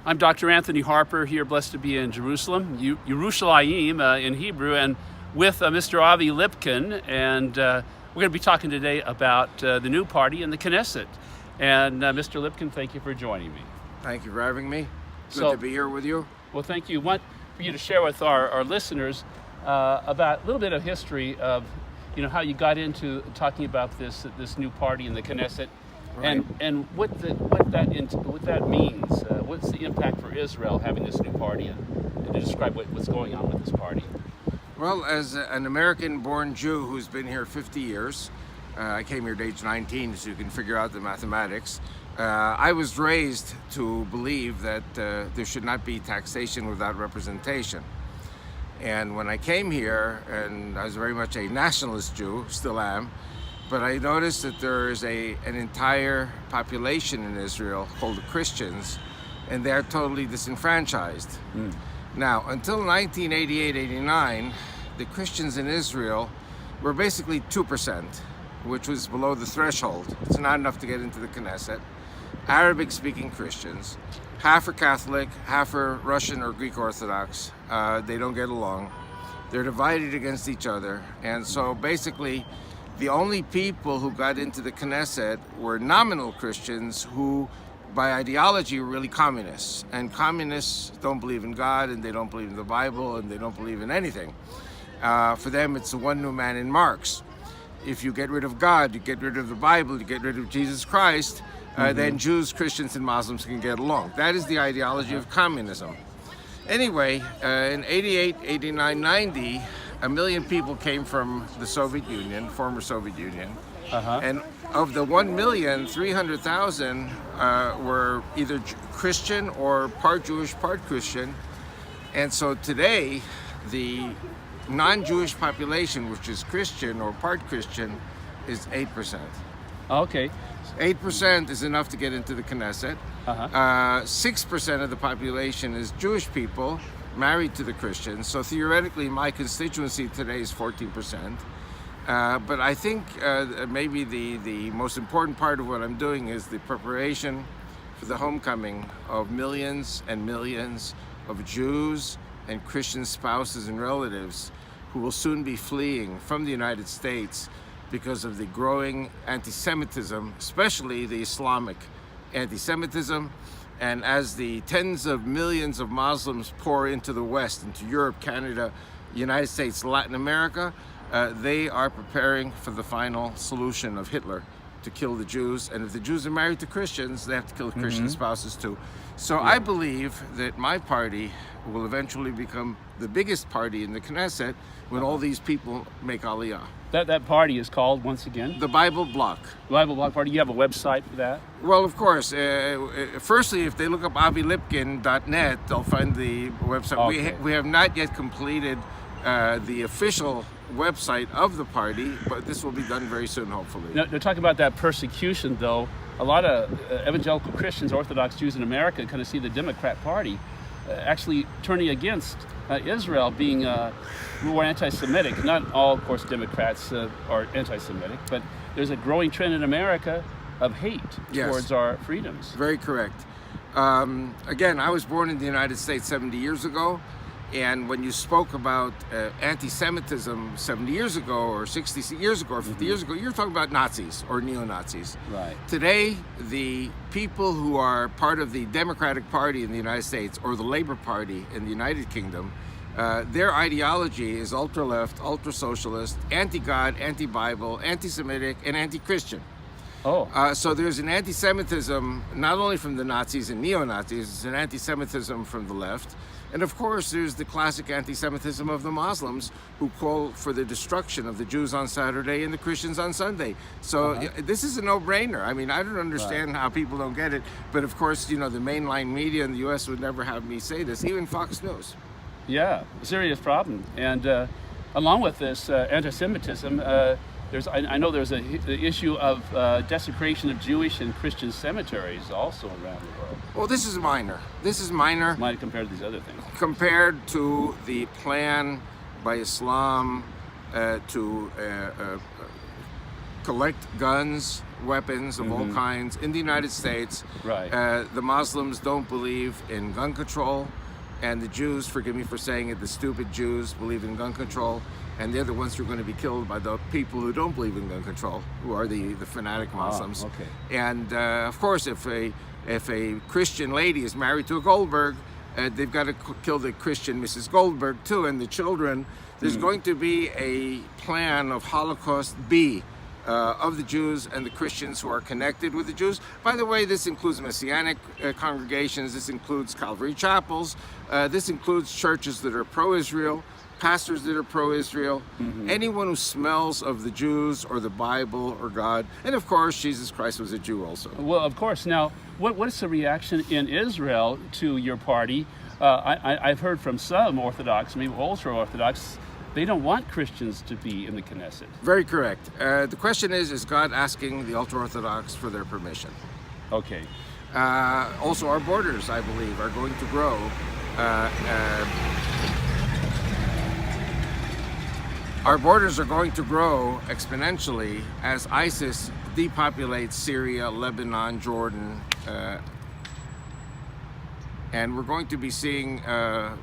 I'm Dr. Anthony Harper here, blessed to be in Jerusalem, Yerushalayim in Hebrew, and with Mr. Avi Lipkin, and we're going to be talking today about the new party in the Knesset. And Mr. Lipkin, thank you for joining me. Thank you for having me. Good to be here with you. Well, thank you. I want for you to share with our listeners about a little bit of history of how you got into talking about this new party in the Knesset. Right. And what that means. What's the impact for Israel having this new party, and to describe what's going on with this party? Well, as an American-born Jew who's been here 50 years, I came here at age 19, so you can figure out the mathematics. I was raised to believe that there should not be taxation without representation. And when I came here, and I was very much a nationalist Jew, still am, but I noticed that there is an entire population in Israel called the Christians, and they're totally disenfranchised. Now, until 1988-89, the Christians in Israel were basically 2%, which was below the threshold. It's not enough to get into the Knesset. Arabic-speaking Christians, half are Catholic, half are Russian or Greek Orthodox. They don't get along. They're divided against each other, and so basically, the only people who got into the Knesset were nominal Christians who, by ideology, were really communists. And communists don't believe in God, and they don't believe in the Bible, and they don't believe in anything. For them, it's the one new man in Marx. If you get rid of God, you get rid of the Bible, you get rid of Jesus Christ, then Jews, Christians, and Muslims can get along. That is the ideology of communism. Anyway, in 88, 89, 90, 1 million people came from the Soviet Union, former Soviet Union, and of the 1,300,000 were either Christian or part Jewish, part Christian. And so today, the non-Jewish population, which is Christian or part Christian, is 8%. Okay. 8% is enough to get into the Knesset. 6% of the population is Jewish people married to the Christians. So theoretically, my constituency today is 14%. But I think maybe the most important part of what I'm doing is the preparation for the homecoming of millions and millions of Jews and Christian spouses and relatives who will soon be fleeing from the United States because of the growing anti-Semitism, especially the Islamic anti-Semitism. And as the tens of millions of Muslims pour into the West, into Europe, Canada, United States, Latin America, they are preparing for the final solution of Hitler to kill the Jews. And if the Jews are married to Christians, they have to kill the Christian spouses too. So I believe that my party will eventually become the biggest party in the Knesset when all these people make Aliyah. That party is called, once again? The Bible Bloc. Bible Bloc Party. You have a website for that? Well, of course. Firstly, if they look up avilipkin.net, they'll find the website. Okay. We have not yet completed the official website of the party, but this will be done very soon, hopefully. Now, they're talking about that persecution, though. A lot of evangelical Christians, Orthodox Jews in America kind of see the Democrat Party actually turning against Israel, being more anti-Semitic. Not all, of course, Democrats are anti-Semitic, but there's a growing trend in America of hate towards our freedoms. Very correct. Again, I was born in the United States 70 years ago, and when you spoke about anti-Semitism 70 years ago, or 60 years ago, or 50 years ago, you're talking about Nazis or neo-Nazis. Right. Today, the people who are part of the Democratic Party in the United States or the Labor Party in the United Kingdom, their ideology is ultra-left, ultra-socialist, anti-God, anti-Bible, anti-Semitic, and anti-Christian. So there's an anti-Semitism not only from the Nazis and neo-Nazis, it's an anti-Semitism from the left. And of course, there's the classic anti-Semitism of the Muslims who call for the destruction of the Jews on Saturday and the Christians on Sunday. So this is a no-brainer. I mean, I don't understand how people don't get it. But of course, the mainline media in the U.S. would never have me say this, even Fox News. Yeah, a serious problem. And along with this anti-Semitism, I know there's the issue of desecration of Jewish and Christian cemeteries also around the world. Well, this is minor. This is minor. Might compared to these other things. Compared to the plan by Islam to collect guns weapons of all kinds in the United States. Right. The Muslims don't believe in gun control, and the Jews, forgive me for saying it, the stupid Jews believe in gun control, and they're the ones who are going to be killed by the people who don't believe in gun control, who are the fanatic Muslims. Okay. And of course, if a Christian lady is married to a Goldberg, they've got to kill the Christian Mrs. Goldberg too, and the children. There's going to be a plan of Holocaust B of the Jews and the Christians who are connected with the Jews. By the way, this includes Messianic congregations, this includes Calvary chapels, this includes churches that are pro-Israel, pastors that are pro-Israel, anyone who smells of the Jews or the Bible or God, and of course Jesus Christ was a Jew also. Well, of course. Now, what is the reaction in Israel to your party? I've heard from some Orthodox, maybe ultra-Orthodox, they don't want Christians to be in the Knesset. Very correct. The question is God asking the ultra-Orthodox for their permission? Okay. Also, our borders, I believe, are going to grow. Our borders are going to grow exponentially as ISIS depopulates Syria, Lebanon, Jordan, and we're going to be seeing, I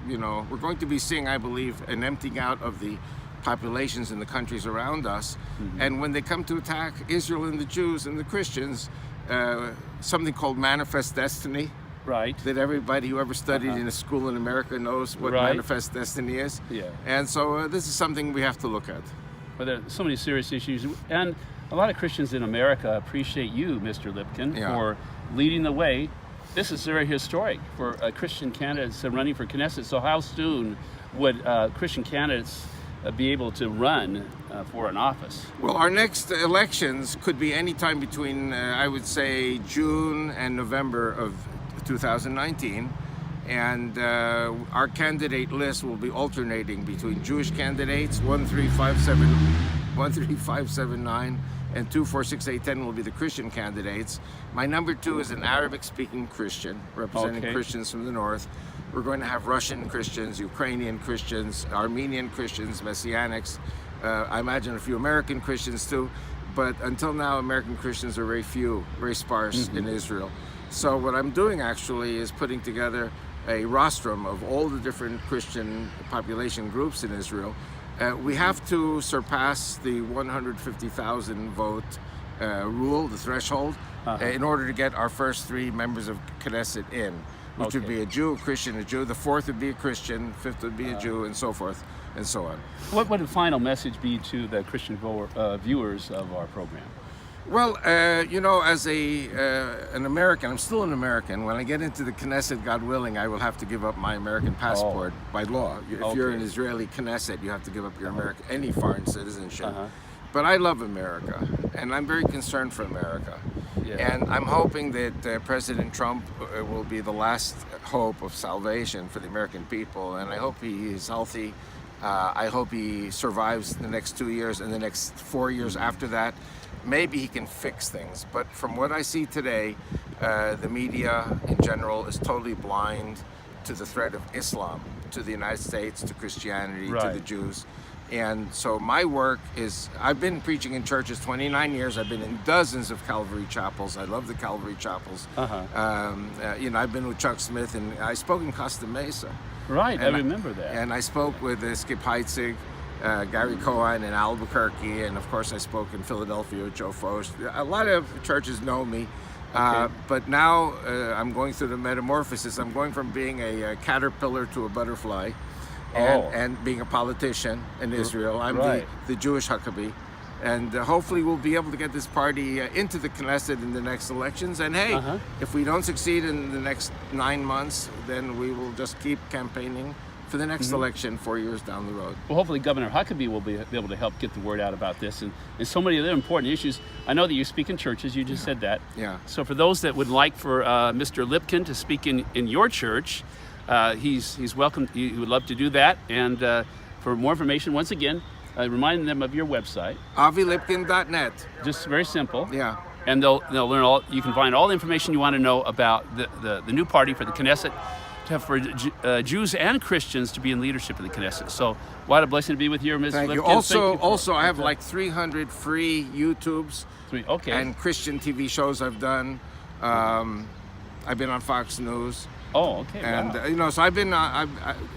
believe, an emptying out of the populations in the countries around us. And when they come to attack Israel and the Jews and the Christians, something called manifest destiny. Right. That everybody who ever studied in a school in America knows what manifest destiny is. Yeah. And so this is something we have to look at. But there are so many serious issues, and a lot of Christians in America appreciate you, Mr. Lipkin, for leading the way. This is very historic for Christian candidates running for Knesset. So how soon would Christian candidates be able to run for an office? Well, our next elections could be any time between, I would say, June and November of 2019. And our candidate list will be alternating between Jewish candidates, 13579, and 24610 will be the Christian candidates. My number 2 is an Arabic-speaking Christian, representing Christians from the north. We're going to have Russian Christians, Ukrainian Christians, Armenian Christians, Messianics, I imagine a few American Christians too, but until now American Christians are very few, very sparse in Israel. So what I'm doing actually is putting together a rostrum of all the different Christian population groups in Israel. We have to surpass the 150,000 vote rule, the threshold, in order to get our first 3 members of Knesset in, which would be a Jew, a Christian, a Jew. The 4th would be a Christian, 5th would be a Jew, and so forth and so on. What would the final message be to the Christian viewers of our program? Well, as an American, I'm still an American. When I get into the Knesset, God willing, I will have to give up my American passport by law. If you're an Israeli Knesset, you have to give up your any foreign citizenship. But I love America, and I'm very concerned for America. And I'm hoping that President Trump will be the last hope of salvation for the American people, and I hope he is healthy. I hope he survives the next 2 years and the next 4 years after that. Maybe he can fix things, but from what I see today, the media in general is totally blind to the threat of Islam, to the United States, to Christianity, to the Jews. And so my work is, I've been preaching in churches 29 years. I've been in dozens of Calvary chapels. I love the Calvary chapels. I've been with Chuck Smith, and I spoke in Costa Mesa. Right, I remember that. And I spoke with Skip Heitzig, Gary Cohen in Albuquerque, and of course I spoke in Philadelphia with Joe Focht. A lot of churches know me, but now I'm going through the metamorphosis. I'm going from being a caterpillar to a butterfly, and being a politician in Israel. I'm the Jewish Huckabee, and hopefully we'll be able to get this party into the Knesset in the next elections. And hey, if we don't succeed in the next 9 months, then we will just keep campaigning for the next election 4 years down the road. Well, hopefully Governor Huckabee will be able to help get the word out about this and so many other important issues. I know that you speak in churches, you just said that. So for those that would like for Mr. Lipkin to speak in your church, he's welcome. He would love to do that. And for more information, once again, remind them of your website. AviLipkin.net. Just very simple. And they'll learn all. You can find all the information you want to know about the new party for the Knesset for Jews and Christians to be in leadership in the Knesset. So what a blessing to be with you, Ms. Thank Lipkin. you. Also, I have like 300 free YouTubes Okay. and Christian TV shows I've done. I've been on Fox News. Oh, okay. And Wow. so I've been.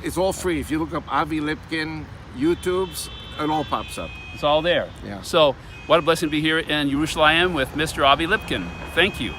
It's all free. If you look up Avi Lipkin YouTubes, it all pops up. It's all there. Yeah. So what a blessing to be here in Jerusalem with Mr. Avi Lipkin. Thank you.